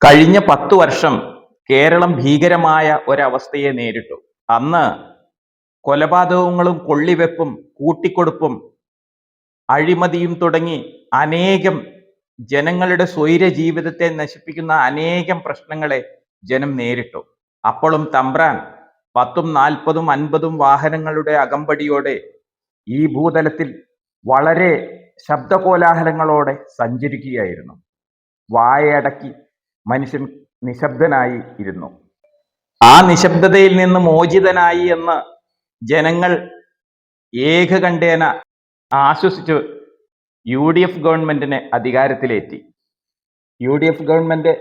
കഴിഞ്ഞ 10 വർഷം കേരളം ഭീകരമായ ഒരവസ്ഥയെ നേരിട്ടു. അന്ന് കൊലപാതകങ്ങളും കൊള്ളിവെപ്പും കൂട്ടിക്കൊടുപ്പും അഴിമതിയും തുടങ്ങി അനേകം ജനങ്ങളുടെ സ്വൈര ജീവിതത്തെ നശിപ്പിക്കുന്ന അനേകം പ്രശ്നങ്ങളെ ജനം നേരിട്ടു. അപ്പോഴും തമ്പ്രാൻ 10ഉം 40ഉം 50ഉം വാഹനങ്ങളുടെ അകമ്പടിയോടെ ഈ ഭൂതലത്തിൽ വളരെ ശബ്ദകോലാഹലങ്ങളോടെ സഞ്ചരിക്കുകയായിരുന്നു. വായടക്കി മനുഷ്യൻ നിശബ്ദനായി ഇരുന്നു. ആ നിശബ്ദതയിൽ നിന്ന് മോചിതനായി എന്ന് ജനങ്ങൾ ഏകകണ്ഠേന ആശ്വസിച്ച് UDF ഗവൺമെന്റിനെ അധികാരത്തിലേറ്റി. UDF ഗവൺമെന്റ്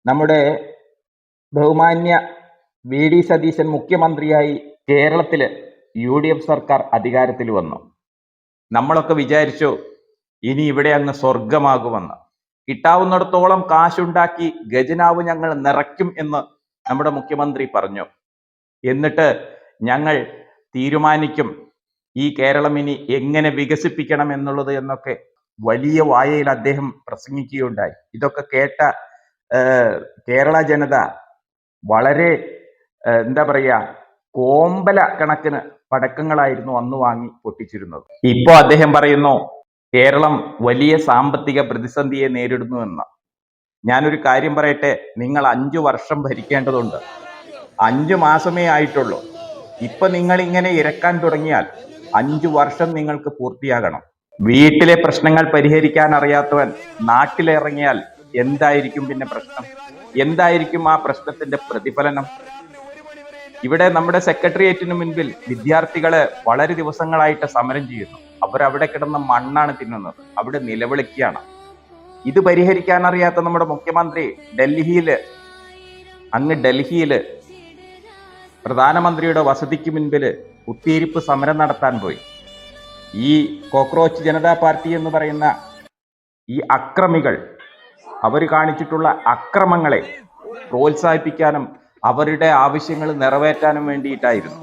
നമ്മുടെ ബഹുമാന്യ VD സതീശൻ മുഖ്യമന്ത്രിയായി കേരളത്തില് UDF സർക്കാർ അധികാരത്തിൽ വന്നു. നമ്മളൊക്കെ വിചാരിച്ചു ഇനി ഇവിടെ അങ്ങ് സ്വർഗമാകുമെന്ന്. കിട്ടാവുന്നിടത്തോളം കാശുണ്ടാക്കി ഖജനാവ് ഞങ്ങൾ നിറയ്ക്കും എന്ന് നമ്മുടെ മുഖ്യമന്ത്രി പറഞ്ഞു. എന്നിട്ട് ഞങ്ങൾ തീരുമാനിക്കും ഈ കേരളം ഇനി എങ്ങനെ വികസിപ്പിക്കണം എന്നുള്ളത് എന്നൊക്കെ വലിയ വായയിൽ അദ്ദേഹം പ്രസംഗിക്കുകയുണ്ടായി. ഇതൊക്കെ കേട്ട കേരള ജനത വളരെ എന്താ പറയാ കോമ്പല കണക്കിന് പടക്കങ്ങളായിരുന്നു അന്ന് വാങ്ങി പൊട്ടിച്ചിരുന്നത്. ഇപ്പോ അദ്ദേഹം പറയുന്നു കേരളം വലിയ സാമ്പത്തിക പ്രതിസന്ധിയെ നേരിടുന്നു എന്ന്. ഞാനൊരു കാര്യം പറയട്ടെ, നിങ്ങൾ 5 വർഷം ഭരിക്കേണ്ടതുണ്ട്. 5 മാസമേ ആയിട്ടുള്ളൂ. ഇപ്പൊ നിങ്ങൾ ഇങ്ങനെ ഇരക്കാൻ തുടങ്ങിയാൽ 5 വർഷം നിങ്ങൾക്ക് പൂർത്തിയാകണം. വീട്ടിലെ പ്രശ്നങ്ങൾ പരിഹരിക്കാൻ അറിയാത്തവൻ നാട്ടിലിറങ്ങിയാൽ എന്തായിരിക്കും പിന്നെ പ്രശ്നം? എന്തായിരിക്കും ആ പ്രശ്നത്തിന്റെ പ്രതിഫലനം? ഇവിടെ നമ്മുടെ സെക്രട്ടേറിയറ്റിന് മുൻപിൽ വിദ്യാർത്ഥികള് വളരെ ദിവസങ്ങളായിട്ട് സമരം ചെയ്യുന്നു. അവരവിടെ കിടന്ന മണ്ണാണ് തിന്നുന്നത്, അവിടെ നിലവിളിക്കുകയാണ്. ഇത് പരിഹരിക്കാൻ അറിയാത്ത നമ്മുടെ മുഖ്യമന്ത്രി ഡൽഹിയില് പ്രധാനമന്ത്രിയുടെ വസതിക്ക് മുൻപിൽ കുത്തിയിരിപ്പ് സമരം നടത്താൻ പോയി. ഈ കോക്രോച്ച് ജനതാ പാർട്ടി എന്ന് പറയുന്ന ഈ അക്രമികൾ അവർ കാണിച്ചിട്ടുള്ള അക്രമങ്ങളെ പ്രോത്സാഹിപ്പിക്കാനും അവരുടെ ആവശ്യങ്ങൾ നിറവേറ്റാനും വേണ്ടിയിട്ടായിരുന്നു.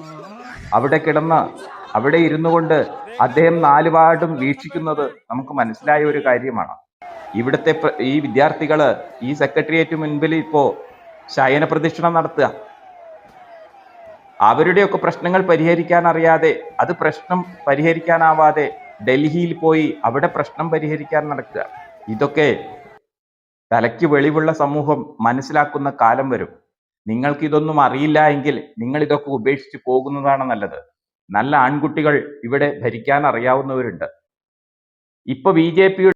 അവിടെ ഇരുന്നു കൊണ്ട് അദ്ദേഹം 4 വാർഡും വീക്ഷിക്കുന്നത് നമുക്ക് മനസ്സിലായ ഒരു കാര്യമാണ്. ഇവിടുത്തെ ഈ വിദ്യാർത്ഥികള് ഈ സെക്രട്ടേറിയറ്റ് മുൻപിൽ ഇപ്പോ ശയന പ്രദക്ഷിണം നടത്തുക. അവരുടെയൊക്കെ പ്രശ്നങ്ങൾ പരിഹരിക്കാൻ അറിയാതെ, അത് പ്രശ്നം പരിഹരിക്കാനാവാതെ ഡൽഹിയിൽ പോയി അവിടെ പ്രശ്നം പരിഹരിക്കാൻ നടക്കുക. ഇതൊക്കെ തലയ്ക്ക് വെളിവുള്ള സമൂഹം മനസ്സിലാക്കുന്ന കാലം വരും. നിങ്ങൾക്ക് ഇതൊന്നും അറിയില്ല എങ്കിൽ നിങ്ങൾ ഇതൊക്കെ ഉപേക്ഷിച്ച് പോകുന്നതാണ് നല്ലത്. നല്ല ആൺകുട്ടികൾ ഇവിടെ ഭരിക്കാൻ അറിയാവുന്നവരുണ്ട്. ഇപ്പൊ BJP